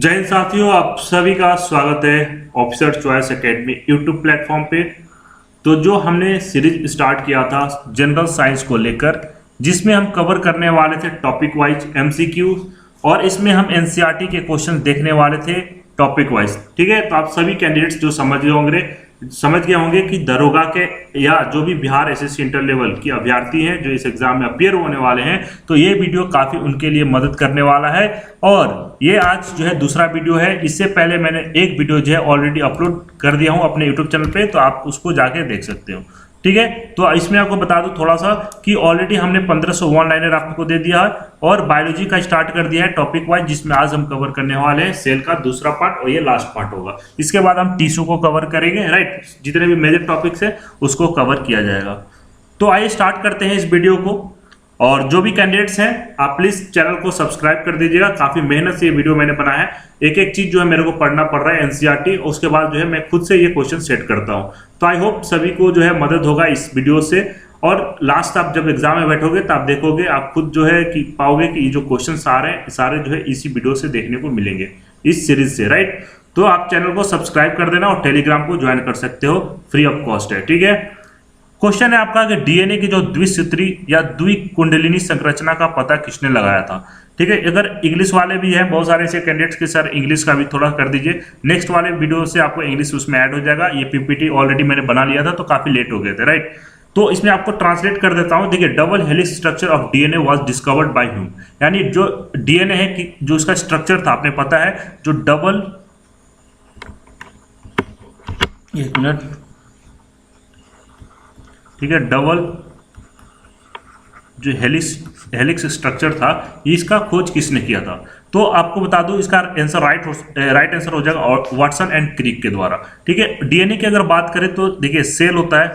जय हिंद साथियों, आप सभी का स्वागत है officer choice academy YouTube platform पे। तो जो हमने सीरीज स्टार्ट किया था जनरल साइंस को लेकर, जिसमें हम कवर करने वाले थे टॉपिक वाइज एमसीक्यू, और इसमें हम एनसीईआरटी के क्वेश्चन देखने वाले थे टॉपिक वाइज। ठीक है, तो आप सभी कैंडिडेट्स जो समझ गए होंगे कि दरोगा के या जो भी बिहार एसएससी इंटर लेवल की अभ्यर्थी हैं जो इस एग्जाम में अपियर होने वाले हैं, तो ये वीडियो काफी उनके लिए मदद करने वाला है। और ये आज जो है दूसरा वीडियो है। इससे पहले मैंने एक वीडियो जो है ऑलरेडी अपलोड कर दिया हूं अपने यूट्यूब चैनल पे, तो आप उसको जाके देख सकते हो। ठीक है, तो इसमें आपको बता दूं थोड़ा सा कि ऑलरेडी हमने 1500 वन लाइनर आपको दे दिया है और बायोलॉजी का स्टार्ट कर दिया है टॉपिक वाइज, जिसमें आज हम कवर करने वाले हैं सेल का दूसरा पार्ट और ये लास्ट पार्ट होगा। इसके बाद हम टिश्यू को कवर करेंगे, राइट। जितने भी मेजर टॉपिक्स है उसको कवर किया जाएगा। तो आइए स्टार्ट करते हैं इस वीडियो को। और जो भी कैंडिडेट्स हैं आप प्लीज चैनल को सब्सक्राइब कर दीजिएगा। काफी मेहनत से ये वीडियो मैंने बनाया है, एक एक चीज जो है मेरे को पढ़ना पड़ रहा है एनसीईआरटी, उसके बाद जो है मैं खुद से ये क्वेश्चन सेट करता हूं। तो आई होप सभी को जो है मदद होगा इस वीडियो से। और लास्ट आप जब एग्जाम में बैठोगे तो आप देखोगे, आप खुद जो है कि पाओगे कि ये जो क्वेश्चन आ रहे हैं सारे जो है इसी वीडियो से देखने को मिलेंगे, इस सीरीज से, राइट। तो आप चैनल को सब्सक्राइब कर देना और टेलीग्राम को ज्वाइन कर सकते हो, फ्री ऑफ कॉस्ट है। ठीक है, क्वेश्चन है आपका कि डीएनए की जो द्विसूत्री या द्विकुंडलिनी संरचना का पता किसने लगाया था। ठीक है, अगर इंग्लिश वाले भी हैं बहुत सारे ऐसे कैंडिडेट्स के, सर इंग्लिश का भी थोड़ा कर दीजिए, नेक्स्ट वाले वीडियो से आपको इंग्लिश उसमें ऐड हो जाएगा। ये पीपीटी ऑलरेडी मैंने बना लिया था तो काफी लेट हो गए थे, राइट। तो इसमें आपको ट्रांसलेट कर देता हूं। देखिए, double helix structure of DNA was discovered by Hume, यानी जो डीएनए है कि जो इसका स्ट्रक्चर था, आपने पता है जो डबल, एक मिनट, ठीक है, डबल जो हेलिक्स स्ट्रक्चर था इसका खोज किसने किया था। तो आपको बता दूं इसका आंसर राइट आंसर हो जाएगा वाटसन एंड क्रिक के द्वारा। ठीक है, डीएनए की अगर बात करें तो देखिए सेल होता है,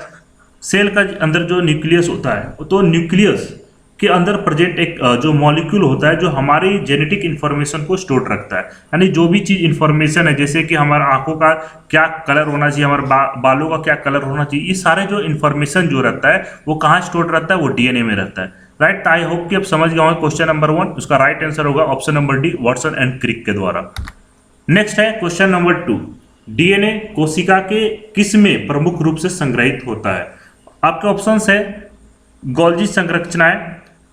सेल का अंदर जो न्यूक्लियस होता है, तो न्यूक्लियस के अंदर प्रेजेंट एक जो मॉलिक्यूल होता है जो हमारी जेनेटिक इंफॉर्मेशन को स्टोर रखता है। यानी जो भी चीज इंफॉर्मेशन है, जैसे कि हमारा आंखों का क्या कलर होना चाहिए, हमारे बालों का क्या कलर होना चाहिए, ये सारे जो इंफॉर्मेशन जो रहता है वो कहाँ स्टोर रहता है, वो डीएनए में रहता है, राइट। आई होप कि आप समझ गए होंगे क्वेश्चन नंबर 1, उसका राइट आंसर होगा option number D, Watson and Crick के द्वारा। नेक्स्ट है क्वेश्चन नंबर 2, डीएनए कोशिका के किस में प्रमुख रूप से संग्रहित होता है। आपके ऑप्शंस है गोल्जी संरचनाएं,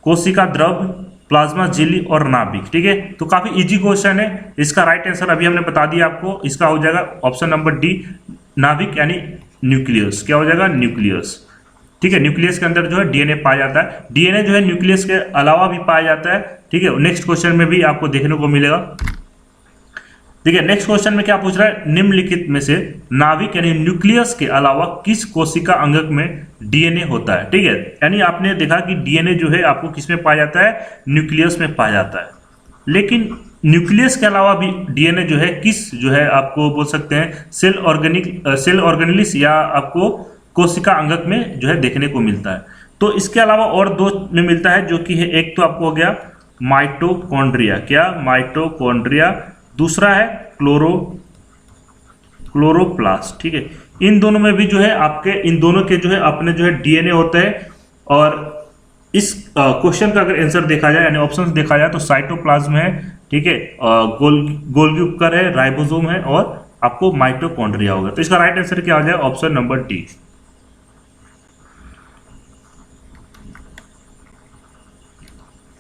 कोशिका द्रव, प्लाज्मा झिल्ली और नाभिक। ठीक है, तो काफी इजी क्वेश्चन है। इसका राइट आंसर अभी हमने बता दिया आपको, इसका हो जाएगा ऑप्शन नंबर डी, नाभिक यानी न्यूक्लियस। क्या हो जाएगा, न्यूक्लियस। ठीक है, न्यूक्लियस के अंदर जो है डीएनए पाया जाता है। डीएनए जो है न्यूक्लियस के अलावा भी पाया जाता है। ठीक है, नेक्स्ट क्वेश्चन में भी आपको देखने को मिलेगा। देखिए, नेक्स्ट क्वेश्चन में क्या पूछ रहा है, निम्नलिखित में से नाभिक यानी न्यूक्लियस के अलावा किस कोशिका अंगक में डीएनए होता है। ठीक है, यानी आपने देखा कि डीएनए जो है आपको किस में पाया जाता है, न्यूक्लियस में पाया जाता है। लेकिन न्यूक्लियस के अलावा भी डीएनए जो है किस जो है आपको बोल सकते हैं सेल ऑर्गेनेलिस या आपको कोशिका अंगक में जो है देखने को मिलता है। तो इसके अलावा और दो में मिलता है, जो कि है एक तो आपको हो गया माइटोकॉन्ड्रिया, क्या, माइटोकॉन्ड्रिया, दूसरा है क्लोरोप्लास्ट। ठीक है, इन दोनों में भी जो है आपके, इन दोनों के जो है अपने जो है डीएनए होते हैं। और इस क्वेश्चन का अगर आंसर देखा जाए यानी ऑप्शंस देखा जाए तो साइटोप्लाज्म है, ठीक है, गोल्गी उपकर है, राइबोसोम है और आपको माइटोकॉन्ड्रिया होगा। तो इसका राइट आंसर क्या हो जाए, ऑप्शन नंबर डी।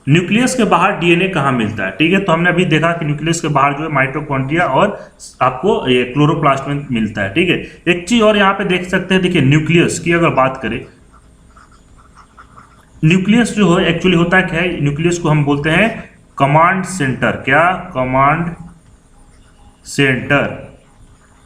न्यूक्लियस के बाहर डीएनए कहाँ मिलता है। ठीक है, तो हमने अभी देखा कि न्यूक्लियस के बाहर जो है माइटोकॉन्ड्रिया और आपको ये क्लोरोप्लास्ट में मिलता है। ठीक है, एक चीज और यहाँ पे देख सकते हैं, देखिए न्यूक्लियस की अगर बात करें, न्यूक्लियस जो है एक्चुअली होता है क्या है, न्यूक्लियस को हम बोलते हैं कमांड सेंटर, क्या, कमांड सेंटर,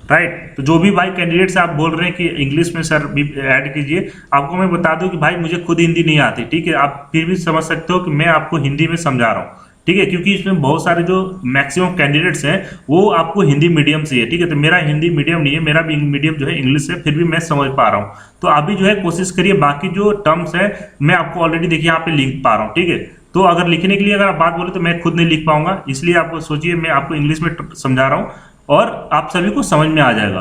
राइट। तो जो भी भाई कैंडिडेट्स आप बोल रहे हैं कि इंग्लिश में सर भी ऐड कीजिए, आपको मैं बता दूं कि भाई मुझे खुद हिंदी नहीं आती। ठीक है, आप फिर भी समझ सकते हो कि मैं आपको हिंदी में समझा रहा हूँ। ठीक है, क्योंकि इसमें बहुत सारे जो मैक्सिमम कैंडिडेट्स हैं वो आपको हिंदी मीडियम से है। ठीक है, तो मेरा हिंदी मीडियम नहीं है, मेरा भी मीडियम जो है इंग्लिश है, फिर भी मैं समझ पा रहा हूँ। तो अभी जो है कोशिश करिए, बाकी जो टर्म्स है मैं आपको ऑलरेडी देखिए यहाँ पे लिख पा रहा हूँ। ठीक है, तो अगर लिखने के लिए अगर आप बात बोले तो मैं खुद नहीं लिख पाऊंगा, इसलिए आपको सोचिए मैं आपको इंग्लिश में समझा रहा हूँ और आप सभी को समझ में आ जाएगा।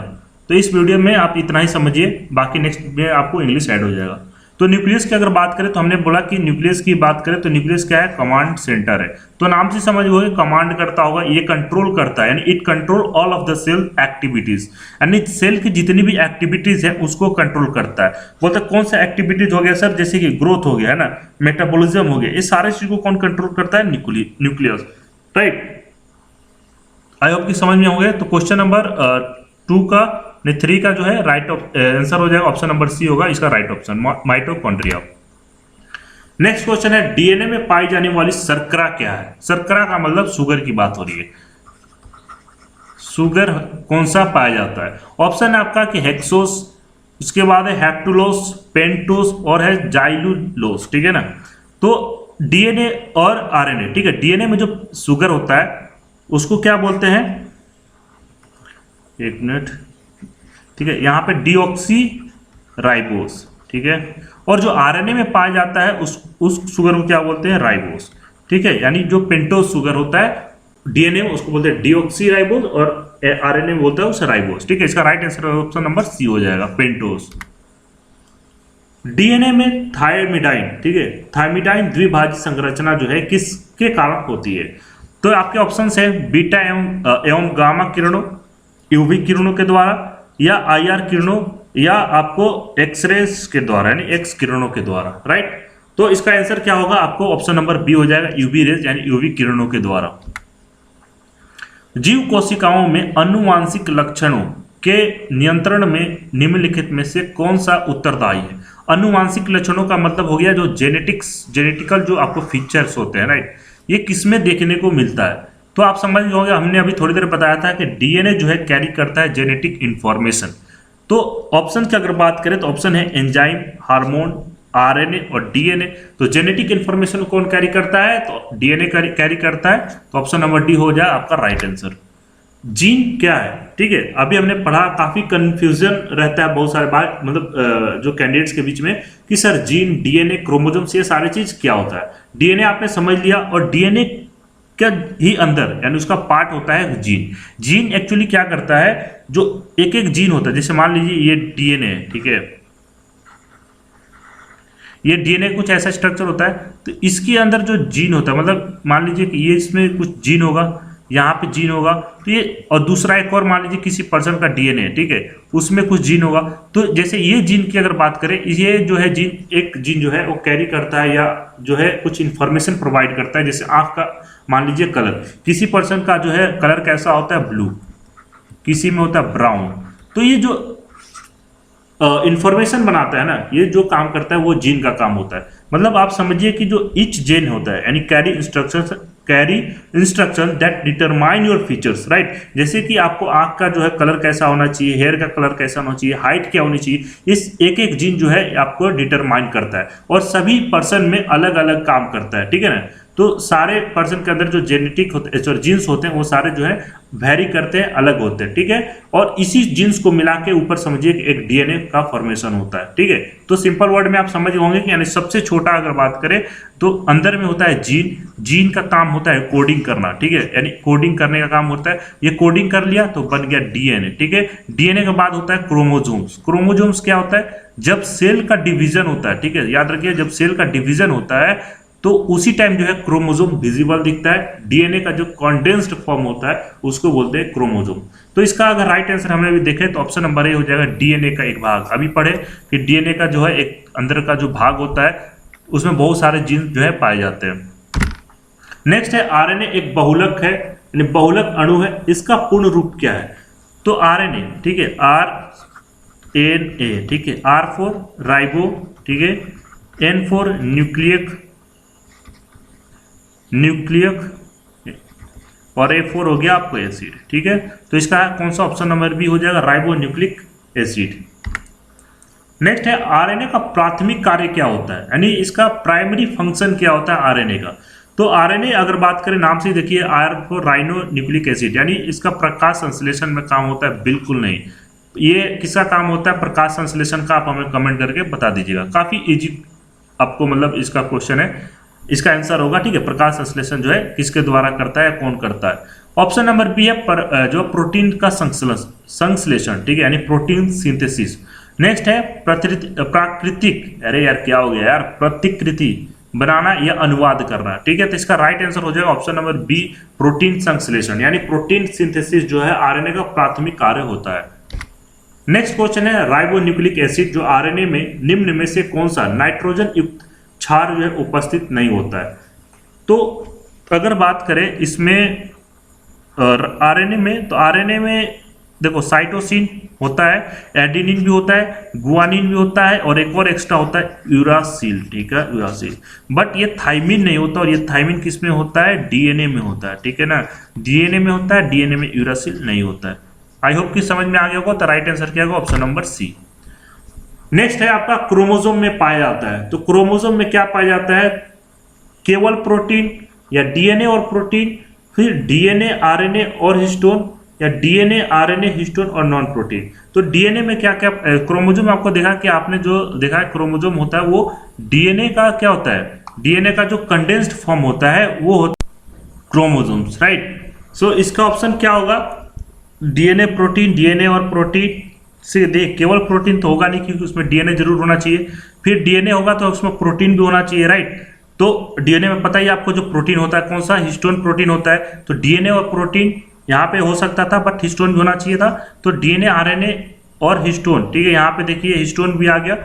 तो इस वीडियो में आप इतना ही समझिए, बाकी नेक्स्ट में आपको इंग्लिश ऐड हो जाएगा। तो न्यूक्लियस की अगर बात करें तो हमने बोला कि न्यूक्लियस की बात करें तो न्यूक्लियस क्या है, कमांड सेंटर है। तो नाम से समझ होगा कमांड करता होगा, ये कंट्रोल करता है, यानी it control all of the cell activities, यानी सेल की जितनी भी एक्टिविटीज है उसको कंट्रोल करता है। बोलते कौन सा एक्टिविटीज हो गया सर, जैसे कि ग्रोथ हो गया है ना, मेटाबॉलिज्म हो गया, ये सारे चीज को कौन कंट्रोल करता है, न्यूक्लियस, राइट। आई होप कि समझ में हो गया। तो क्वेश्चन नंबर 2 का नहीं 3 का जो है राइट आंसर हो जाएगा, ऑप्शन नंबर सी होगा इसका right option, mitochondria. Next question है डीएनए में पाई जाने वाली शर्करा क्या है। शर्करा का मतलब शुगर की बात हो रही है। शुगर कौन सा पाया जाता है? ऑप्शन है आपका कि हेक्सोस, उसके बाद है हेक्टुलोस, पेंटोस और है जाइलुलोस, ठीक है ना। तो डीएनए और आरएनए, ठीक है, डीएनए में जो शुगर होता है उसको क्या बोलते हैं, एक मिनट, ठीक है, यहाँ पे डीऑक्सी राइबोस, ठीक है, और जो आरएनए में पाया जाता है उस शुगर को क्या बोलते हैं, राइबोस, ठीक है, यानी जो पेंटोस शुगर होता है डीएनए में उसको बोलते हैं डीऑक्सी राइबोस और आरएनए में बोलता है उसे राइबोस, ठीक है। इसका right answer option number C हो जाएगा, पेंटोस। डीएनए में थायमिडाइन, ठीक है, थायमिडाइन द्विभाजित संरचना जो है किसके कारण होती है? तो आपके ऑप्शन है बीटा एवं गामा किरणों, यूवी किरणों के द्वारा, या आईआर किरणों, या आपको एक्सरेस के द्वारा यानी एक्स किरणों के द्वारा, राइट। तो इसका आंसर क्या होगा, आपको ऑप्शन नंबर बी हो जाएगा, यूवी रेज यानी यूवी किरणों के द्वारा। जीव कोशिकाओं में आनुवांशिक लक्षणों के नियंत्रण में निम्नलिखित में से कौन सा उत्तरदायी है? आनुवांशिक लक्षणों का मतलब हो गया जो जेनेटिकल जो आपको फीचर्स होते हैं, राइट, ये किसमें देखने को मिलता है? तो आप समझ गए, हमने अभी थोड़ी देर बताया था कि डीएनए जो है कैरी करता है जेनेटिक इंफॉर्मेशन। तो ऑप्शन की अगर बात करें तो ऑप्शन है एंजाइम, हार्मोन, आरएनए और डीएनए। तो जेनेटिक इंफॉर्मेशन कौन कैरी करता है? तो डीएनए कैरी करता है। तो ऑप्शन नंबर डी हो जाए आपका राइट आंसर। जीन क्या है, ठीक है, अभी हमने पढ़ा, काफी कंफ्यूजन रहता है बहुत सारे बार, मतलब जो कैंडिडेट्स के बीच में कि सर जीन, डीएनए, क्रोमोसोम्स, ये सारी चीज क्या होता है। डीएनए आपने समझ लिया, और डीएनए क्या ही अंदर यानी उसका पार्ट होता है जीन। जीन एक्चुअली क्या करता है, जो एक एक जीन होता है, जैसे मान लीजिए ये डीएनए है, ठीक है, ये डीएनए कुछ ऐसा स्ट्रक्चर होता है, तो इसके अंदर जो जीन होता है, मतलब मान लीजिए कि ये इसमें कुछ जीन होगा, यहाँ पे जीन होगा, तो ये, और दूसरा एक और मान लीजिए किसी पर्सन का डीएनए, ठीक है, उसमें कुछ जीन होगा। तो जैसे ये जीन की अगर बात करें, ये जो है जीन, एक जीन जो है वो कैरी करता है या जो है कुछ इंफॉर्मेशन प्रोवाइड करता है। जैसे आंख का मान लीजिए कलर, किसी पर्सन का जो है कलर कैसा होता है, ब्लू, किसी में होता है ब्राउन। तो ये जो इंफॉर्मेशन बनाता है ना, ये जो काम करता है वो जीन का काम होता है। मतलब आप समझिए कि जो ईच जीन होता है यानी carry instruction that determine your features, right. जैसे कि आपको आंख का जो है कलर कैसा होना चाहिए, हेयर का कलर कैसा होना चाहिए, हाइट क्या होनी चाहिए, इस एक एक जीन जो है आपको डिटरमाइन करता है, और सभी पर्सन में अलग अलग काम करता है, ठीक है ना। तो सारे पर्सन के अंदर जो जेनेटिक होते हैं, जीन्स होते हैं, वो सारे जो है वेरी करते हैं, अलग होते हैं, ठीक है। और इसी जीन्स को मिला के ऊपर समझिए कि एक डीएनए का फॉर्मेशन होता है, ठीक है। तो सिंपल वर्ड में आप समझ होंगे कि यानी सबसे छोटा अगर बात करें तो अंदर में होता है जीन। जीन का काम होता है कोडिंग करना, ठीक है, यानी कोडिंग करने का काम होता है। ये कोडिंग कर लिया तो बन गया डीएनए, ठीक है। डीएनए के बाद होता है क्रोमोजोम्स। क्रोमोजोम्स क्या होता है, जब सेल का डिवीजन होता है, ठीक है, याद रखिए, जब सेल का डिवीजन होता है तो उसी टाइम जो है क्रोमोजोम विजिबल दिखता है। डीएनए का जो कंडेंस्ड फॉर्म होता है उसको बोलते हैं क्रोमोजोम। तो इसका अगर राइट आंसर हमें भी देखें तो ऑप्शन नंबर ए हो जाएगा, डीएनए का एक भाग। अभी पढ़े कि डीएनए का जो है एक अंदर का जो भाग होता है उसमें बहुत सारे जीन जो है पाए जाते हैं। नेक्स्ट है आरएनए, एक बहुलक है यानी बहुलक अणु है। इसका पूर्ण रूप क्या है? तो आरएनए, ठीक है, आरएनए, ठीक है, आर फॉर राइबो, ठीक है, एन फॉर न्यूक्लियक और A4 हो गया आपको एसिड, ठीक है। तो इसका कौन सा ऑप्शन नंबर बी हो जाएगा, राइबो न्यूक्लिक एसिड। नेक्स्ट है आरएनए का प्राथमिक कार्य क्या होता है, यानी इसका प्राइमरी फंक्शन क्या होता है आरएनए का। तो आरएनए अगर बात करें नाम से देखिए, R for ribonucleic acid, यानी इसका प्रकाश संश्लेषण में काम होता है, बिल्कुल नहीं। ये किसका काम होता है, प्रकाश संश्लेषण का? आप हमें कमेंट करके बता दीजिएगा, काफी इजी आपको मतलब इसका क्वेश्चन है। इसका आंसर होगा, ठीक है, प्रकाश संश्लेषण जो है किसके द्वारा करता है, कौन करता है। ऑप्शन नंबर बी है जो प्रोटीन का संश्लेषण, ठीक है, यानी प्रोटीन सिंथेसिस। नेक्स्ट है प्राकृतिक, अरे यार क्या हो गया यार, प्रतिकृति बनाना या अनुवाद करना, ठीक है। तो इसका राइट आंसर हो जाएगा ऑप्शन नंबर बी, प्रोटीन संश्लेषण, यानी प्रोटीन सिंथेसिस जो है आरएनए का प्राथमिक कार्य होता है। नेक्स्ट क्वेश्चन है राइबोन्यूक्लिक एसिड जो आरएनए में निम्न में से कौन सा नाइट्रोजन युक्त क्षार जो है उपस्थित नहीं होता है। तो अगर बात करें इसमें आरएनए में, तो आरएनए में देखो साइटोसिन होता है, एडेनिन भी होता है, गुआनिन भी होता है, और एक और एक्स्ट्रा होता है यूरासिल, ठीक है, यूरासिल। बट ये थाइमिन नहीं होता, और ये थाइमिन किस में होता है, डीएनए में होता है, ठीक है ना, डीएनए में होता है, डीएनए में यूरासिल नहीं होता है। आई होप कि समझ में आ गया होगा। तो राइट आंसर क्या होगा, ऑप्शन नंबर सी। नेक्स्ट है आपका क्रोमोसोम में पाया जाता है। तो क्रोमोसोम में क्या पाया जाता है, केवल प्रोटीन या डीएनए और प्रोटीन, फिर डीएनए आरएनए और हिस्टोन, या डीएनए आरएनए हिस्टोन और नॉन प्रोटीन। तो डीएनए में क्या क्या क्रोमोसोम आपको देखा कि आपने जो देखा है क्रोमोसोम होता है वो डीएनए का क्या होता है, डीएनए का जो कंडेंस्ड फॉर्म होता है वो होता है क्रोमोसोम्स, राइट। सो इसका ऑप्शन क्या होगा, डीएनए प्रोटीन, डीएनए और प्रोटीन से देख, केवल प्रोटीन तो होगा नहीं क्योंकि उसमें डीएनए जरूर होना चाहिए, फिर डीएनए होगा तो उसमें प्रोटीन भी होना चाहिए, राइट। तो डीएनए में पता ही आपको जो प्रोटीन होता है कौन सा, हिस्टोन प्रोटीन होता है। तो डीएनए और प्रोटीन यहाँ पे हो सकता था, बट हिस्टोन भी होना चाहिए था। तो डीएनए आरएनए और हिस्टोन, ठीक है, यहाँ पे देखिए हिस्टोन भी आ गया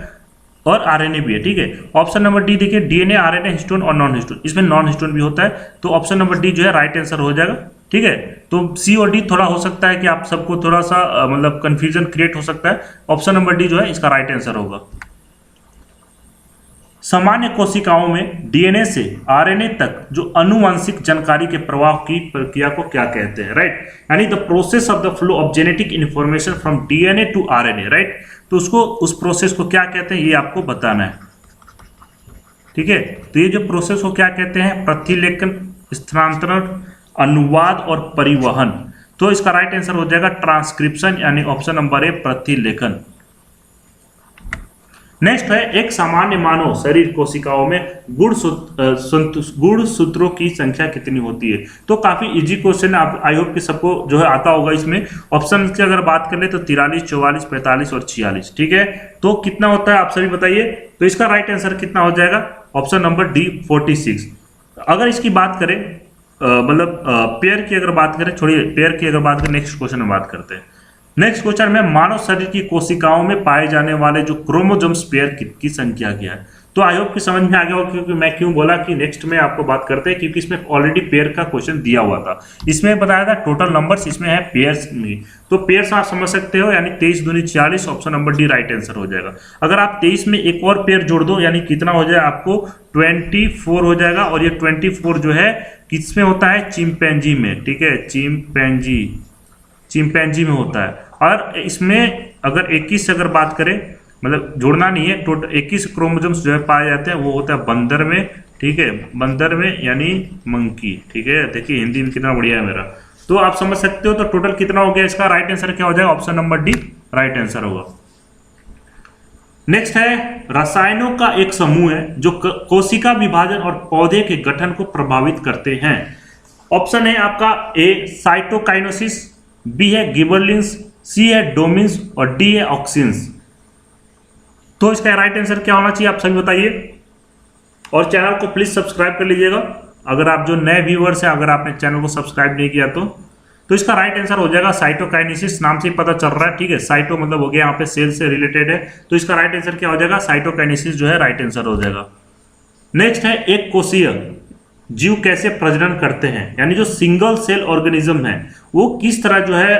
और आरएनए भी है, ठीक है। ऑप्शन नंबर डी देखिए, डीएनए आरएनए हिस्टोन और नॉन हिस्टोन, इसमें नॉन हिस्टोन भी होता है। तो ऑप्शन नंबर डी जो है राइट आंसर हो जाएगा, ठीक है। तो सी और डी थोड़ा हो सकता है कि आप सबको थोड़ा सा मतलब कंफ्यूजन क्रिएट हो सकता है। ऑप्शन नंबर डी जो है इसका राइट आंसर होगा। सामान्य कोशिकाओं में डीएनए से आरएनए तक जो अनुवांशिक जानकारी के प्रवाह की प्रक्रिया को क्या कहते हैं, राइट, यानी the process of the flow of genetic information from DNA to RNA, right. तो उसको, उस प्रोसेस को क्या कहते हैं ये आपको बताना है, ठीक है। तो ये जो प्रोसेस को क्या कहते हैं, प्रतिलेखन, स्थानांतरण, अनुवाद और परिवहन। तो इसका राइट आंसर हो जाएगा ट्रांसक्रिप्शन, यानी ऑप्शन नंबर ए, प्रतिलेखन। नेक्स्ट है एक सामान्य मानव शरीर कोशिकाओं में गुणसूत्रों की संख्या कितनी होती है। तो काफी इजी क्वेश्चन है, आप आई होप कि सबको जो है आता होगा। इसमें ऑप्शन की अगर बात कर ले तो 43, 44, 45 और 46, ठीक है। तो कितना होता है आप सभी बताइए। तो इसका राइट आंसर कितना हो जाएगा, ऑप्शन नंबर डी, 46। अगर इसकी बात करें मतलब पेयर की अगर बात करें, छोड़िए पेयर की अगर बात करें, नेक्स्ट क्वेश्चन में बात करते हैं। नेक्स्ट क्वेश्चन में मानव शरीर की कोशिकाओं में पाए जाने वाले जो क्रोमोसोम्स पेयर की संख्या क्या है। तो आई होप कि समझ में आ गया होगा, क्योंकि मैं क्यों बोला कि नेक्स्ट में आपको बात करते हैं, क्योंकि इसमें ऑलरेडी पेयर का क्वेश्चन दिया हुआ था। इसमें बताया था टोटल नंबर्स, इसमें है पेयर्स में। तो पेयर्स आप समझ सकते हो, यानी 23 दूनी 46, option number D right answer हो जाएगा। अगर आप 23 में एक और पेयर जोड़ दो, यानी कितना हो जाएगा आपको 24 हो जाएगा। और ये 24 जो है किसमें होता है, चिंपैंजी में, ठीक है, चिंपैंजी में होता है। और इसमें अगर 21 से अगर बात करें, मतलब जोड़ना नहीं है, टोटल 21 क्रोमोसोम्स जो है पाए जाते हैं, वो होता है बंदर में, ठीक है, बंदर में यानी मंकी, ठीक है। देखिए हिंदी में कितना बढ़िया है मेरा, तो आप समझ सकते हो। तो टोटल कितना हो गया, इसका राइट आंसर क्या हो जाएगा, option number D right answer होगा। नेक्स्ट है रसायनों का एक समूह है जो कोशिका विभाजन और पौधे के गठन को प्रभावित करते हैं। ऑप्शन है आपका ए साइटोकाइनेसिस, बी है गिबरलिंस, सी है डोमिन्स और डी है ऑक्सिन्स। तो इसका राइट आंसर क्या होना चाहिए आप सभी बताइए। और चैनल को प्लीज सब्सक्राइब कर लीजिएगा, अगर आप जो नए व्यूअर्स हैं, अगर आपने चैनल को सब्सक्राइब नहीं किया तो इसका राइट आंसर हो जाएगा साइटोकाइनेसिस। नाम से ही पता चल रहा है, ठीक है, साइटो मतलब हो गया यहाँ पे सेल से रिलेटेड है। तो इसका राइट आंसर क्या हो जाएगा, साइटोकाइनेसिस जो है राइट आंसर हो जाएगा। नेक्स्ट है एक कोषीय जीव कैसे प्रजनन करते हैं, यानी जो सिंगल सेल ऑर्गेनिज्म है वो किस तरह जो है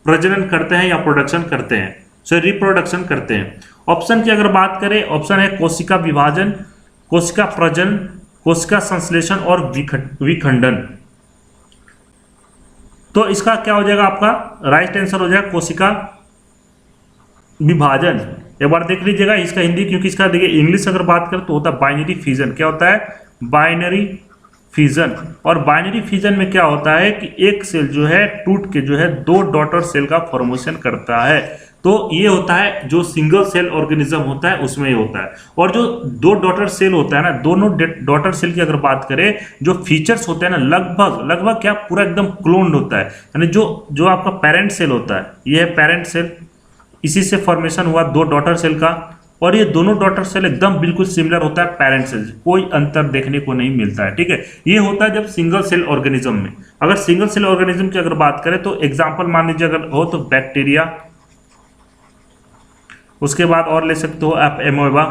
प्रजनन करते हैं या प्रोडक्शन करते हैं, सो रिप्रोडक्शन करते हैं। ऑप्शन की अगर बात करें, ऑप्शन है कोशिका विभाजन, कोशिका प्रजनन, कोशिका संश्लेषण और विखंडन। तो इसका क्या हो जाएगा, आपका राइट आंसर हो जाएगा कोशिका विभाजन। एक बार देख लीजिएगा इसका हिंदी, क्योंकि इसका देखिए इंग्लिश अगर बात करें तो होता है बाइनरी फिजन। क्या होता है, बाइनरी फिजन। और बाइनरी फिजन में क्या होता है कि एक सेल जो है टूट के जो है दो डॉटर सेल का फॉर्मेशन करता है। तो ये होता है जो सिंगल सेल ऑर्गेनिज्म होता है उसमें ये होता है। और जो दो डॉटर सेल होता है ना, दोनों डॉटर सेल की अगर बात करें, जो फीचर्स होते हैं ना, लगभग क्या पूरा एकदम क्लोन्ड होता है। यानी जो आपका पेरेंट सेल होता है, ये है पेरेंट सेल, इसी से फॉर्मेशन हुआ दो डॉटर सेल का, और ये दोनों डॉटर सेल एकदम बिल्कुल सिमिलर होता है पेरेंट सेल, कोई अंतर देखने को नहीं मिलता है। ठीक है, ये होता है जब सिंगल सेल ऑर्गेनिज्म में। अगर सिंगल सेल ऑर्गेनिज्म की अगर बात करें तो एग्जांपल मान लीजिए अगर हो तो बैक्टीरिया, उसके बाद और ले सकते हो आप एमोeba,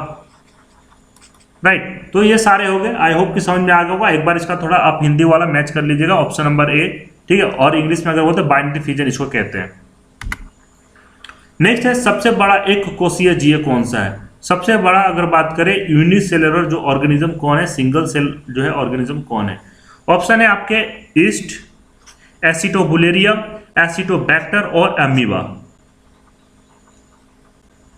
राइट। तो ये सारे हो गए, आई होप कि समझ में आ गया होगा। एक बार इसका थोड़ा आप हिंदी वाला मैच कर लीजिएगा, ऑप्शन नंबर ए, ठीक है। और इंग्लिश में अगर हो तो बाइंडिंग फिजन इसको कहते हैं। नेक्स्ट है सबसे बड़ा एक कोशीय जीव कौन सा है। सबसे बड़ा अगर बात करें यूनिसेलुलर जो ऑर्गेनिज्म कौन है, सिंगल सेल जो है ऑर्गेनिज्म कौन है। ऑप्शन है आपके ईस्ट, एसिटोबुलेरिया, एसिटोबैक्टर और अमीबा।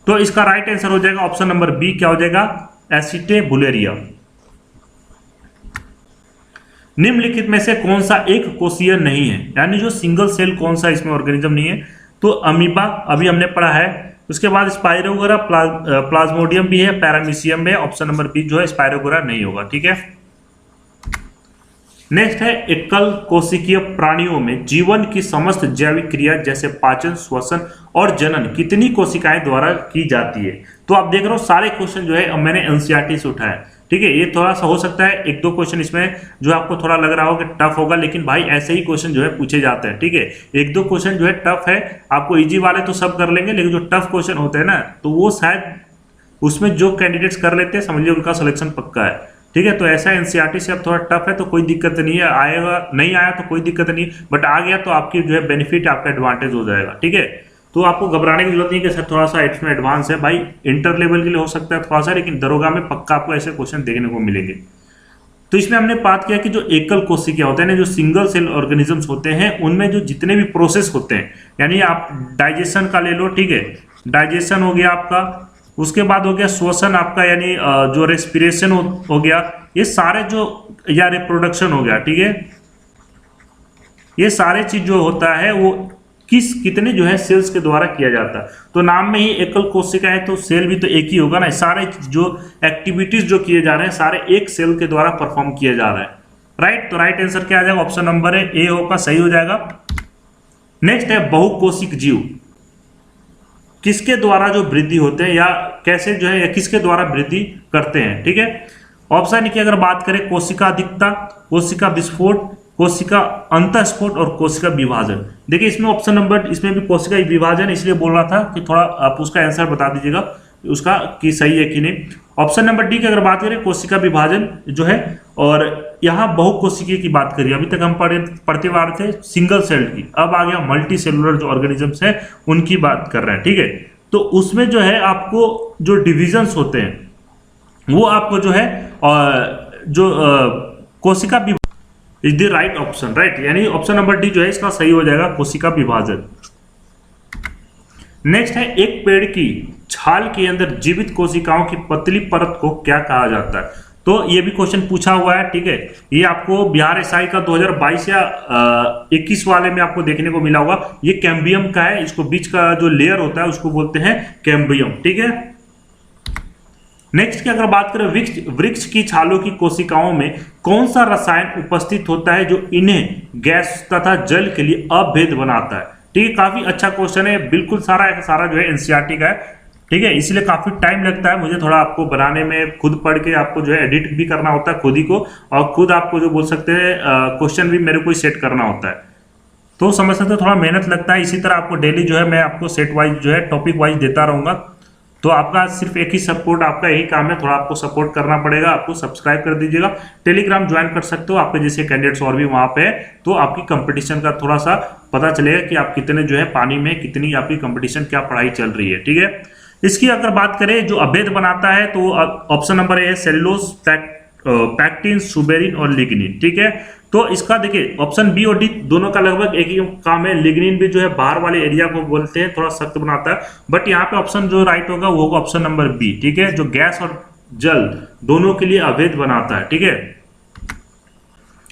तो इसका राइट आंसर हो जाएगा ऑप्शन नंबर बी, क्या हो जाएगा, एसिटोबुलेरिया। निम्नलिखित में से कौन सा एक कोशीय नहीं है, यानी जो सिंगल सेल कौन सा इसमें ऑर्गेनिज्म नहीं है। तो अमीबा अभी हमने पढ़ा है, उसके बाद स्पाइरोगोरा, प्लाज्मोडियम भी है, पैरामीशियम भी है। ऑप्शन नंबर बी जो है स्पाइरोगोरा नहीं होगा। ठीक है, नेक्स्ट है एकल कोशिकीय प्राणियों में जीवन की समस्त जैविक क्रिया जैसे पाचन, श्वसन और जनन कितनी कोशिकाएं द्वारा की जाती है। तो आप देख रहे हो सारे क्वेश्चन जो है अब मैंने एनसीईआरटी से उठाया है। ठीक है, ये थोड़ा सा हो सकता है एक दो क्वेश्चन इसमें जो आपको थोड़ा लग रहा हो कि टफ होगा, लेकिन भाई ऐसे ही क्वेश्चन जो है पूछे जाते हैं। ठीक है, एक दो क्वेश्चन जो है टफ है, आपको इजी वाले तो सब कर लेंगे, लेकिन जो टफ क्वेश्चन होते हैं ना तो वो शायद उसमें जो कैंडिडेट्स कर लेते हैं समझिए उनका सिलेक्शन पक्का है। ठीक है, तो ऐसा एनसीईआरटी से अब थोड़ा टफ है तो कोई दिक्कत नहीं है, आएगा नहीं आया तो कोई दिक्कत नहीं, बट आ गया तो आपकी जो है बेनिफिट आपका एडवांटेज हो जाएगा। ठीक है, तो आपको घबराने की जरूरत नहीं कि सर थोड़ा सा इसमें एडवांस है, भाई इंटर लेवल के लिए हो सकता है थोड़ा सा, लेकिन दरोगा में पक्का आपको ऐसे क्वेश्चन देखने को मिलेंगे। तो इसमें हमने बात किया कि जो एकल कोशिका होते हैं, जो सिंगल सेल ऑर्गेनिजम्स होते हैं, उनमें जो जितने भी प्रोसेस होते हैं, यानी आप डाइजेशन का ले लो, ठीक है, डाइजेशन हो गया आपका, उसके बाद हो गया श्वसन आपका, यानी जो रेस्पिरेशन हो गया, ये सारे जो, या रिप्रोडक्शन हो गया, ठीक है, ये सारे चीज जो होता है वो कितने जो है सेल्स के द्वारा किया जाता है। तो नाम में ही एकल कोशिका है तो सेल भी तो एक ही होगा ना, सारे जो एक्टिविटीज जो किए जा रहे हैं सारे एक सेल के द्वारा परफॉर्म किया जा रहा है, राइट। तो राइट आंसर क्या आ जाएगा, ऑप्शन नंबर ए होगा, सही हो जाएगा। नेक्स्ट है बहुकोशिक जीव, किसके द्वारा जो वृद्धि होते हैं या कैसे जो है या किसके द्वारा वृद्धि करते हैं। ठीक है, ऑप्शन की अगर बात करें कोशिका अधिकता, कोशिका विस्फोट, कोशिका अंतःस्फोट और कोशिका विभाजन। देखिए इसमें ऑप्शन नंबर, इसमें भी कोशिका विभाजन इसलिए बोल रहा था कि थोड़ा आप उसका आंसर बता दीजिएगा उसका कि सही है कि नहीं। ऑप्शन नंबर डी की अगर बात करें कोशिका विभाजन जो है, और यहाँ बहुकोशिकीय की बात करिए, अभी तक हम पढ़ते आ रहे थे सिंगल सेल की, अब आ गया मल्टी सेलुलर जो ऑर्गेनिजम्स है उनकी बात कर रहे हैं। ठीक है, तो उसमें जो है आपको जो डिविजन्स होते हैं वो आपको जो है जो कोशिका is the right option, right, यानी ऑप्शन नंबर डी जो है इसका सही हो जाएगा, कोशिका विभाजन। नेक्स्ट है एक पेड़ की छाल के अंदर जीवित कोशिकाओं की पतली परत को क्या कहा जाता है। तो ये भी क्वेश्चन पूछा हुआ है। ठीक है, ये आपको बिहार एसआई का 2022 या 21 वाले में आपको देखने को मिला होगा। ये कैम्बियम का है, इसको बीच का जो लेयर होता है उसको बोलते हैं कैम्बियम। ठीक है, नेक्स्ट की अगर बात करें वृक्ष की छालों की कोशिकाओं में कौन सा रसायन उपस्थित होता है जो इन्हें गैस तथा जल के लिए अभेद बनाता है। ठीक है, काफी अच्छा क्वेश्चन है, बिल्कुल सारा जो है एनसीईआरटी का है। ठीक है, इसलिए काफी टाइम लगता है मुझे थोड़ा आपको बनाने में, खुद पढ़ के आपको जो है एडिट भी करना होता है खुद ही को, और खुद आपको जो बोल सकते हैं क्वेश्चन भी मेरे को सेट करना होता है, तो समझ सकते हो थोड़ा मेहनत लगता है। इसी तरह आपको डेली जो है मैं आपको सेट वाइज जो है टॉपिक वाइज देता रहूंगा। तो आपका सिर्फ एक ही सपोर्ट, आपका यही काम है, थोड़ा आपको सपोर्ट करना पड़ेगा, आपको सब्सक्राइब कर दीजिएगा, टेलीग्राम ज्वाइन कर सकते हो, आपके जैसे कैंडिडेट्स और भी वहां पे है, तो आपकी कंपटीशन का थोड़ा सा पता चलेगा कि आप कितने जो है पानी में, कितनी आपकी कंपटीशन, क्या पढ़ाई चल रही है। ठीक है, इसकी अगर बात करें जो अभेद बनाता है तो ऑप्शन नंबर ए है सेलुलोज, पैक्टिन, सुबेरिन और लिग्निन। ठीक है, तो इसका देखिए ऑप्शन बी और डी दोनों का लगभग एक ही काम है। लिग्निन भी जो है बाहर वाले एरिया को बोलते हैं, थोड़ा सख्त बनाता है, बट यहाँ पे ऑप्शन जो राइट होगा वो होगा ऑप्शन नंबर बी। ठीक है, जो गैस और जल दोनों के लिए अभेद बनाता है। ठीक है,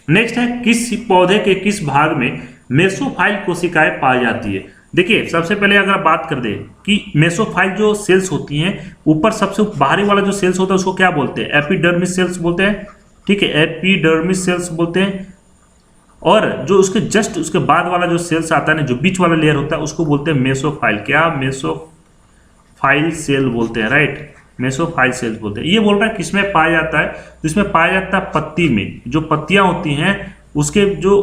नेक्स्ट है किस पौधे के किस भाग में मेसोफाइल कोशिकाएं पाई जाती है। देखिए सबसे पहले अगर बात कर दे कि मेसोफाइल जो सेल्स होती हैं, ऊपर सबसे बाहरी वाला जो सेल्स होता है उसको क्या बोलते हैं, एपिडर्मिस सेल्स बोलते हैं। ठीक है, एपिडर्मिस सेल्स बोलते हैं, और जो उसके बाद वाला जो सेल्स आता है ना, जो बीच वाला लेयर होता है उसको बोलते हैं मेसोफाइल। क्या, फाइल सेल बोलते हैं, राइट, मेसोफाइल सेल्स बोलते हैं। ये बोल रहा है किसमें पाया जाता है, तो इसमें पाया जाता है पत्ती में, जो पत्तियां होती हैं उसके जो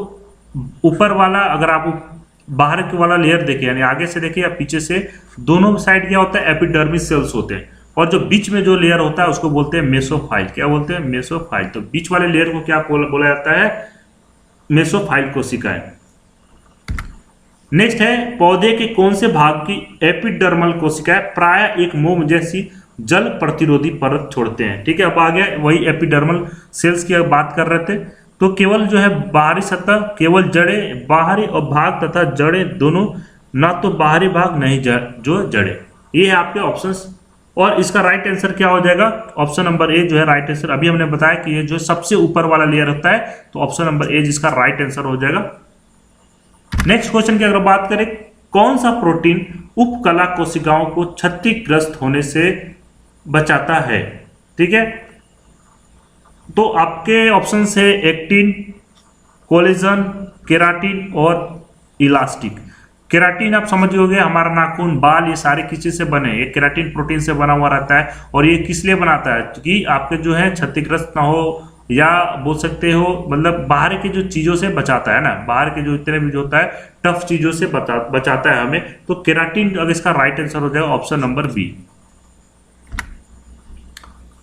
ऊपर वाला, अगर आप बाहर के वाला लेयर देखें, यानी आगे से देखें या पीछे से, दोनों साइड क्या होता है, एपिडर्मिस सेल्स होते हैं, और जो बीच में जो लेयर होता है उसको बोलते हैं मेसोफाइल। क्या बोलते हैं, मेसोफाइल। तो बीच वाले लेयर को क्या बोला जाता है, मेसोफाइल कोशिकाएं। नेक्स्ट है, पौधे के कौन से भाग की एपिडर्मल कोशिकाएं प्राय एक मोम जैसी जल प्रतिरोधी परत छोड़ते हैं। ठीक है, अब आ गया वही एपिडर्मल सेल्स की बात कर रहे थे। तो केवल जो है बाहरी सतह, केवल जड़ें, बाहरी और भाग तथा जड़ें दोनों, ना तो बाहरी भाग नहीं जो जड़ें। ये है आपके ऑप्शंस, और इसका राइट आंसर क्या हो जाएगा, ऑप्शन नंबर ए जो है राइट आंसर। अभी हमने बताया कि ये जो सबसे ऊपर वाला लेयर होता है, तो ऑप्शन नंबर ए जिसका राइट आंसर हो जाएगा। नेक्स्ट क्वेश्चन की अगर बात करें, कौन सा प्रोटीन उपकला कोशिकाओं को क्षतिग्रस्त होने से बचाता है। ठीक है, तो आपके ऑप्शन है एक्टिन, कोलेजन, केराटिन और इलास्टिक। केराटिन आप समझ गए, हमारा नाखून, बाल, ये सारे किसी से बने, ये केराटिन प्रोटीन से बना हुआ रहता है, और ये किस लिए बनाता है कि आपके जो है क्षतिग्रस्त ना हो, या बोल सकते हो मतलब बाहर की जो चीजों से बचाता है ना, बाहर के जो इतने भी जो होता है टफ चीजों से बचाता है हमें। तो केराटिन अगर इसका राइट आंसर हो जाएगा ऑप्शन नंबर बी।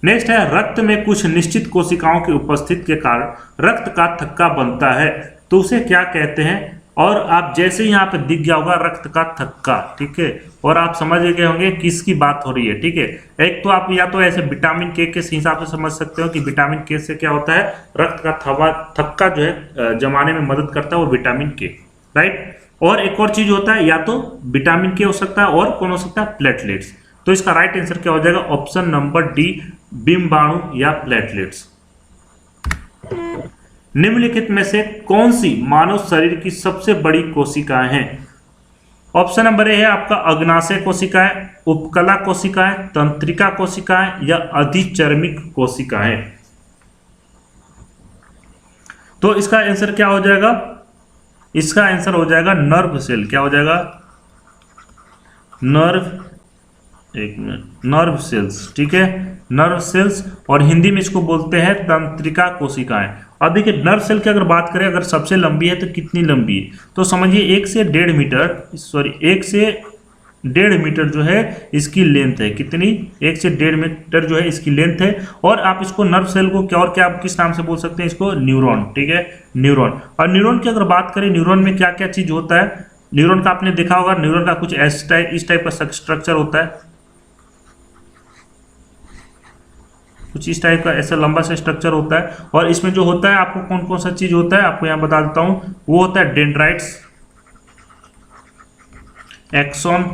नेक्स्ट है, रक्त में कुछ निश्चित कोशिकाओं की उपस्थिति के कारण रक्त का थक्का बनता है, तो उसे क्या कहते हैं। और आप जैसे ही यहाँ पे दिख गया होगा रक्त का थक्का, ठीक है, और आप समझ गए होंगे किसकी बात हो रही है। ठीक है, एक तो आप या तो ऐसे विटामिन के हिसाब से समझ सकते हो कि विटामिन के से क्या होता है, रक्त का थक्का जो है जमाने में मदद करता है वो विटामिन के, राइट। और एक और चीज होता है, या तो विटामिन के हो सकता है और कौन हो सकता है, प्लेटलेट्स। तो इसका राइट आंसर क्या हो जाएगा, ऑप्शन नंबर डी, बिम्बाणु या प्लेटलेट्स। निम्नलिखित में से कौन सी मानव शरीर की सबसे बड़ी कोशिकाएं हैं। ऑप्शन नंबर ए है आपका अग्नाशय कोशिकाएं, उपकला कोशिकाएं, तंत्रिका कोशिकाएं या अधिचर्मिक कोशिकाएं। तो इसका आंसर क्या हो जाएगा, इसका आंसर हो जाएगा नर्व सेल। क्या हो जाएगा, नर्व सेल्स। ठीक है, नर्व सेल्स, और हिंदी में इसको बोलते हैं तंत्रिका कोशिकाएं। अब देखिए नर्व सेल की अगर बात करें, अगर सबसे लंबी है तो कितनी लंबी है, तो समझिए 1 से 1.5 मीटर जो है इसकी लेंथ है। कितनी, 1 से 1.5 मीटर जो है इसकी लेंथ है। और आप इसको नर्व सेल को क्या और क्या आप किस नाम से बोल सकते हैं, इसको न्यूरॉन। ठीक है, न्यूरॉन। और न्यूरॉन की अगर बात करें, न्यूरॉन में क्या क्या चीज होता है, न्यूरॉन का आपने देखा होगा, न्यूरॉन का कुछ इस टाइप का स्ट्रक्चर होता है, कुछ इस टाइप का ऐसा लंबा सा स्ट्रक्चर होता है। और इसमें जो होता है आपको कौन कौन सा चीज होता है, आपको यहां बता देता हूं, वो होता है डेंड्राइट्स, एक्सॉन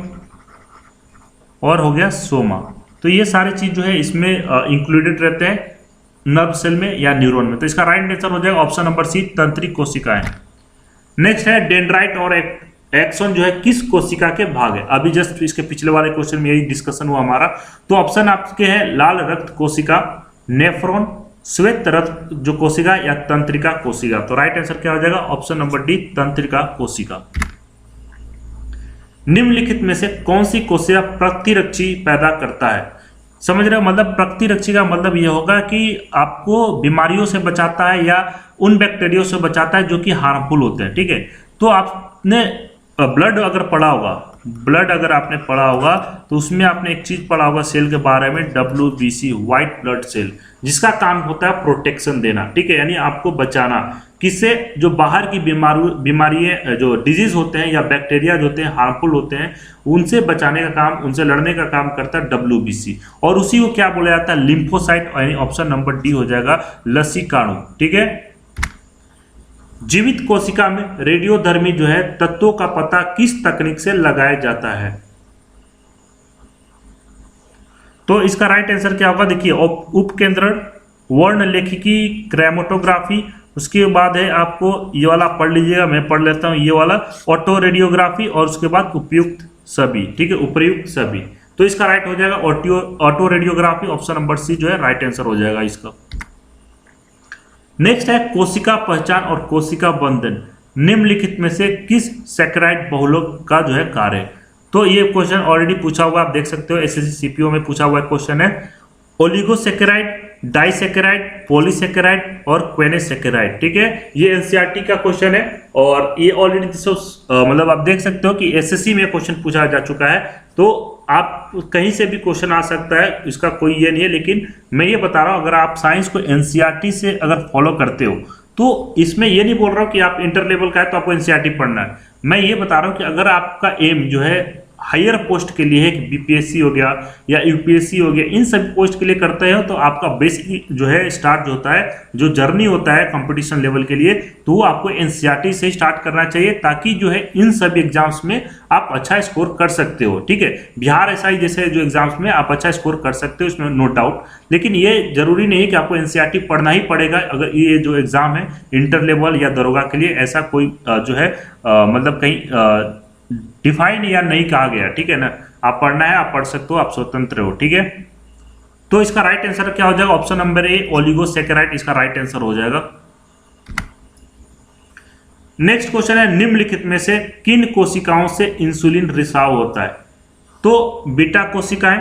और हो गया सोमा। तो ये सारी चीज जो है इसमें इंक्लूडेड रहते हैं नर्व सेल में या न्यूरॉन में। तो इसका राइट आंसर हो जाएगा ऑप्शन नंबर सी, तंत्रिक कोशिकाएं। नेक्स्ट है, डेंड्राइट और एक्सॉन जो है किस कोशिका के भाग है। अभी जस्ट इसके पिछले वाले क्वेश्चन में यही डिस्कशन हुआ हमारा। तो ऑप्शन आपके हैं लाल रक्त कोशिका, नेफ्रॉन, श्वेत रक्त जो कोशिका या तंत्रिका कोशिका। तो राइट आंसर क्या हो जाएगा, ऑप्शन नंबर डी, तंत्रिका कोशिका। निम्नलिखित में से कौन सी कोशिका प्रतिरक्षी पैदा करता है। समझ रहे हो, मतलब प्रतिरक्षी का मतलब यह होगा कि आपको बीमारियों से बचाता है या उन बैक्टीरिया से बचाता है जो कि हार्मफुल होते हैं। ठीक है, तो आपने ब्लड अगर पढ़ा होगा, ब्लड अगर आपने पढ़ा होगा तो उसमें आपने एक चीज पढ़ा होगा सेल के बारे में, WBC, व्हाइट ब्लड सेल, जिसका काम होता है प्रोटेक्शन देना। ठीक है, यानी आपको बचाना किससे, जो बाहर की बीमारियां जो डिजीज होते हैं या बैक्टीरिया जो होते हैं हार्मफुल होते हैं, उनसे बचाने का काम, उनसे लड़ने का काम करता है WBC। और उसी को क्या बोला जाता है, लिम्फोसाइट, यानी ऑप्शन नंबर डी हो जाएगा, लसीकाणु। ठीक है, जीवित कोशिका में रेडियोधर्मी जो है तत्वों का पता किस तकनीक से लगाया जाता है। तो इसका राइट आंसर क्या होगा, देखिए उपकेंद्रण, वर्णलेखिकी, क्रोमैटोग्राफी, उसके बाद है आपको ये वाला पढ़ लीजिएगा, मैं पढ़ लेता हूं ये वाला, ऑटो रेडियोग्राफी, और उसके बाद उपयुक्त सभी। ठीक है, उपयुक्त सभी। तो इसका राइट हो जाएगा autoradiography, option number C जो है राइट आंसर हो जाएगा इसका। नेक्स्ट है, कोशिका पहचान और कोशिका बंधन निम्नलिखित में से किस सैकराइड बहुलक का जो है कार्य। तो ये क्वेश्चन ऑलरेडी पूछा हुआ, आप देख सकते हो एसएससी सीपीओ में पूछा हुआ क्वेश्चन है। ओलिगोसेकेराइड, डाइसेकेराइड, पॉलीसेकेराइड और क्वेनेसेकेराइड, ठीक है, ये एनसीईआरटी का क्वेश्चन है और ये ऑलरेडी मतलब आप देख सकते हो कि एसएससी में क्वेश्चन पूछा जा चुका है। तो आप कहीं से भी क्वेश्चन आ सकता है, इसका कोई ये नहीं है, लेकिन मैं ये बता रहा हूं अगर आप साइंस को एनसीईआरटी से अगर फॉलो करते हो तो इसमें ये नहीं बोल रहा हूं कि आप इंटर लेवल का है तो आपको एनसीईआरटी पढ़ना है। मैं ये बता रहा हूं कि अगर आपका एम जो है हायर पोस्ट के लिए है कि बीपीएससी हो गया या यूपीएससी हो गया, इन सभी पोस्ट के लिए करते हो तो आपका बेसिक जो है स्टार्ट जो होता है, जो जर्नी होता है कंपटीशन लेवल के लिए, तो वो आपको एनसीईआरटी से स्टार्ट करना चाहिए ताकि जो है इन सभी एग्जाम्स में आप अच्छा स्कोर कर सकते हो। ठीक है, बिहार एसआई जैसे जो एग्जाम्स में आप अच्छा स्कोर कर सकते हो, इसमें नो डाउट, लेकिन ये जरूरी नहीं है कि आपको एनसीईआरटी पढ़ना ही पड़ेगा अगर ये जो एग्जाम है इंटर लेवल या दरोगा के लिए, ऐसा कोई जो है मतलब कहीं डिफाइन या नहीं कहा गया। ठीक है ना, आप पढ़ना है आप पढ़ सकते हो, आप स्वतंत्र हो। ठीक है, तो इसका राइट आंसर क्या हो जाएगा? ऑप्शन नंबर ए ओलिगोसेकेराइड इसका राइट आंसर हो जाएगा। नेक्स्ट क्वेश्चन है, निम्नलिखित में से किन कोशिकाओं से इंसुलिन रिसाव होता है? तो बीटा कोशिकाएं,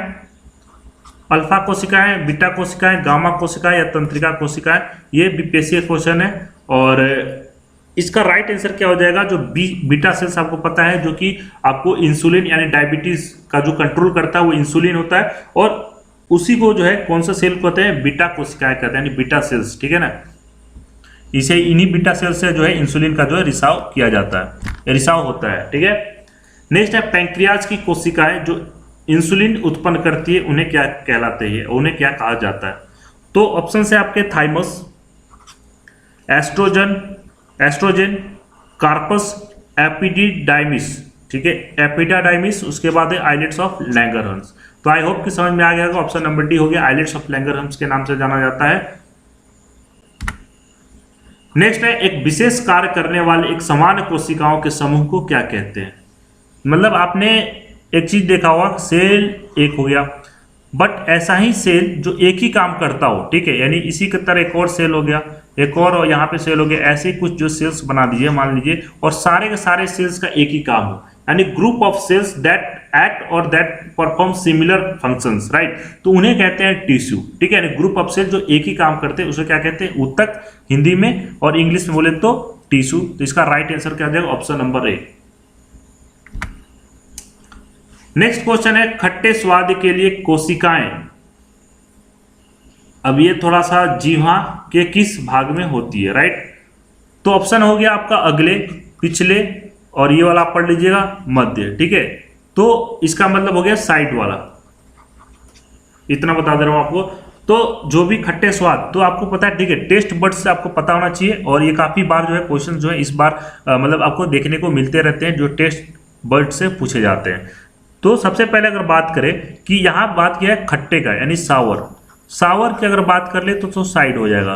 अल्फा कोशिकाएं, बीटा कोशिकाएं, गामा कोशिकाएं या तंत्रिका कोशिकाएं, ये बीपीएससी क्वेश्चन है। और इसका राइट आंसर क्या हो जाएगा? जो बीटा सेल्स आपको पता है जो कि आपको इंसुलिन यानी डायबिटीज का जो कंट्रोल करता है वो इंसुलिन होता है, और उसी को जो है कौन सा सेल कहते हैं? बीटा कोशिकाएं कहते हैं, यानी बीटा सेल्स। ठीक है ना, इसे इन्हीं बीटा सेल्स से जो है इंसुलिन का जो है रिसाव किया जाता है, रिसाव होता है। ठीक है, नेक्स्ट है पैंक्रियाज की कोशिकाएं जो इंसुलिन उत्पन्न करती है उन्हें क्या कहलाते हैं, उन्हें क्या कहा जाता है? तो ऑप्शन है आपके थाइमस, एस्ट्रोजन, कार्पस, एपिडिडाइमिस। ठीक है, एपिडाडाइमिस, उसके बाद है आइलेट्स ऑफ लैंगरहंस। तो आई होप कि समझ में आ गया होगा, ऑप्शन नंबर डी हो गया, आइलेट्स ऑफ लैंगरहंस के नाम से जाना जाता है। नेक्स्ट है, एक विशेष कार्य करने वाले एक समान कोशिकाओं के समूह को क्या कहते हैं? मतलब आपने एक चीज देखा होगा, सेल एक हो गया, बट ऐसा ही सेल जो एक ही काम करता हो, ठीक है, यानी इसी की तरह एक और सेल हो गया, एक और यहाँ पे सेल हो गया, ऐसे कुछ जो सेल्स बना दीजिए मान लीजिए, और सारे के सारे सेल्स का एक ही काम हो, यानी group of cells that act और that perform similar functions, right, तो उन्हें कहते हैं टिश्यू। ठीक है, यानी ग्रुप ऑफ सेल जो एक ही काम करते हैं उसे क्या कहते हैं? ऊतक हिंदी में, और इंग्लिश में बोले तो टिश्यू। तो इसका राइट आंसर क्या जाएगा? Option number A. Next question है, खट्टे स्वाद के लिए कोशिकाएं, अब ये थोड़ा सा जीवा के किस भाग में होती है, राइट? तो ऑप्शन हो गया आपका अगले, पिछले, और ये वाला आप पढ़ लीजिएगा मध्य। ठीक है, तो इसका मतलब हो गया साइड वाला, इतना बता दे रहा हूं आपको। तो जो भी खट्टे स्वाद, तो आपको पता है, ठीक है, टेस्ट बड्स से आपको पता होना चाहिए, और ये काफी बार जो है क्वेश्चन जो है इस बार मतलब आपको देखने को मिलते रहते हैं जो टेस्ट बर्ड से पूछे जाते हैं। तो सबसे पहले अगर बात करें कि यहाँ बात किया है खट्टे का, यानी सावर की अगर बात कर ले तो साइड हो जाएगा।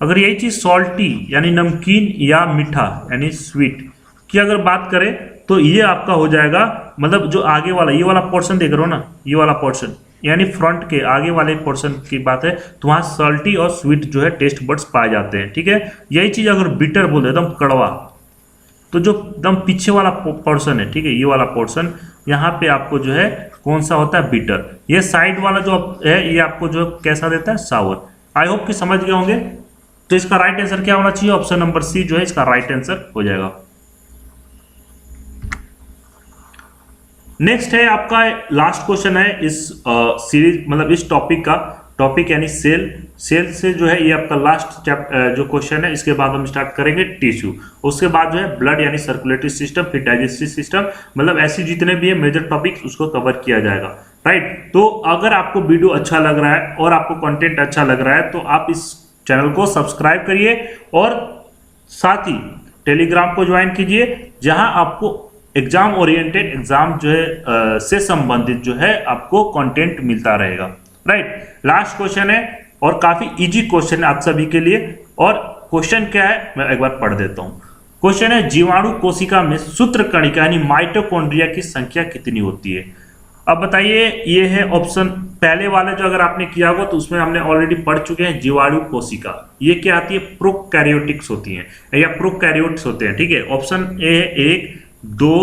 अगर यही चीज सॉल्टी यानी नमकीन या मीठा यानी स्वीट की अगर बात करें तो ये आपका हो जाएगा, मतलब जो आगे वाला ये वाला पोर्शन देख रहे हो ना, ये वाला पोर्शन यानी फ्रंट के आगे वाले पोर्शन की बात है, तो वहाँ सॉल्टी और स्वीट जो है टेस्ट बड्स पाए जाते हैं। ठीक है, यही चीज अगर बिटर बोल दे एकदम कड़वा, तो जो एकदम पीछे वाला पोर्शन है, ठीक है, ये वाला पोर्शन यहाँ पे आपको जो है कौन सा होता है? बिटर। ये साइड वाला जो है ये आपको जो कैसा देता है? सावर। आई होप कि समझ गए होंगे। तो इसका राइट आंसर क्या होना चाहिए? ऑप्शन नंबर सी जो है इसका राइट आंसर हो जाएगा। नेक्स्ट है आपका लास्ट क्वेश्चन है इस सीरीज, मतलब इस टॉपिक का, टॉपिक यानी सेल से जो है ये आपका लास्ट जो क्वेश्चन है। इसके बाद हम स्टार्ट करेंगे टिश्यू, उसके बाद जो है ब्लड यानी सर्कुलेटरी सिस्टम, फिर डाइजेस्टिव सिस्टम, मतलब ऐसी जितने भी है मेजर टॉपिक्स उसको कवर किया जाएगा, राइट। तो अगर आपको वीडियो अच्छा लग रहा है और आपको कंटेंट अच्छा लग रहा है तो आप इस चैनल को सब्सक्राइब करिए और साथ ही टेलीग्राम को ज्वाइन कीजिए, जहां आपको एग्जाम ओरिएंटेड, एग्जाम जो है से संबंधित जो है आपको कंटेंट मिलता रहेगा, राइट। लास्ट क्वेश्चन है और काफी इजी क्वेश्चन है आप सभी के लिए, और क्वेश्चन क्या है मैं एक बार पढ़ देता हूं। क्वेश्चन है, जीवाणु कोशिका में सूत्रकणिका यानी माइटोकॉन्ड्रिया की संख्या कितनी होती है? अब बताइए, ये है ऑप्शन पहले वाले जो अगर आपने किया होगा तो उसमें हमने ऑलरेडी पढ़ चुके हैं जीवाणु कोशिका, ये क्या आती है? प्रोकैरियोटिक्स होती हैं या प्रोकैरियोट्स होते हैं, ठीक है। ऑप्शन ए है 1, 2,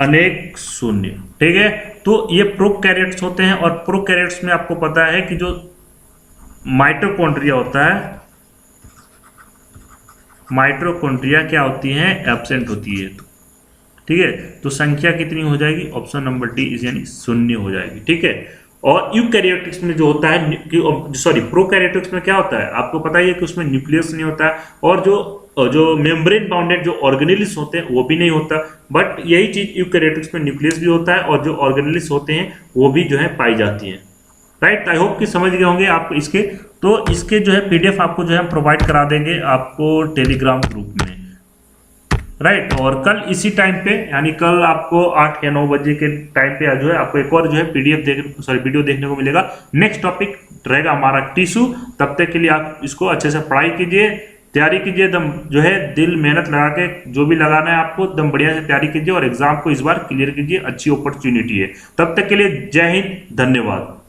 अनेक शून्य। ठीक है, तो ये प्रोकैरियोट्स होते हैं और प्रोकैरियोट्स में आपको पता है कि जो माइटोकॉन्ड्रिया होता है, माइटोकॉन्ड्रिया क्या होती है, एब्सेंट होती है। ठीक है, तो संख्या कितनी हो जाएगी, ऑप्शन नंबर डी इज यानी शून्य हो जाएगी। ठीक है, और यूकैरियोटिक्स में जो होता है, सॉरी प्रोकैरियोटिक्स में क्या होता है, आपको पता ही है कि उसमें न्यूक्लियस नहीं होता है, और जो मेम्ब्रेन बाउंडेड जो ऑर्गेनेलिस होते हैं वो भी नहीं होता। बट यही चीज यूकैरियोटिक्स में न्यूक्लियस भी होता है और जो ऑर्गेनेलिस होते हैं वो भी जो है पाई जाती है। राइट, आई होप कि समझ गए होंगे आप इसके। तो इसके जो है पीडीएफ आपको जो है प्रोवाइड करा देंगे आपको टेलीग्राम ग्रुप में। राइट, और कल इसी टाइम पे यानी कल आपको 8 या 9 बजे के टाइम पे जो है आपको एक और जो है वीडियो देखने को मिलेगा। नेक्स्ट टॉपिक रहेगा हमारा टिश्यू। तब तक के लिए आप इसको अच्छे से पढ़ाई कीजिए, तैयारी कीजिए, एकदम जो है दिल मेहनत लगा के जो भी लगाना है आपको एकदम बढ़िया से तैयारी कीजिए और एग्जाम को इस बार क्लियर कीजिए। अच्छी अपॉर्चुनिटी है। तब तक के लिए जय हिंद, धन्यवाद।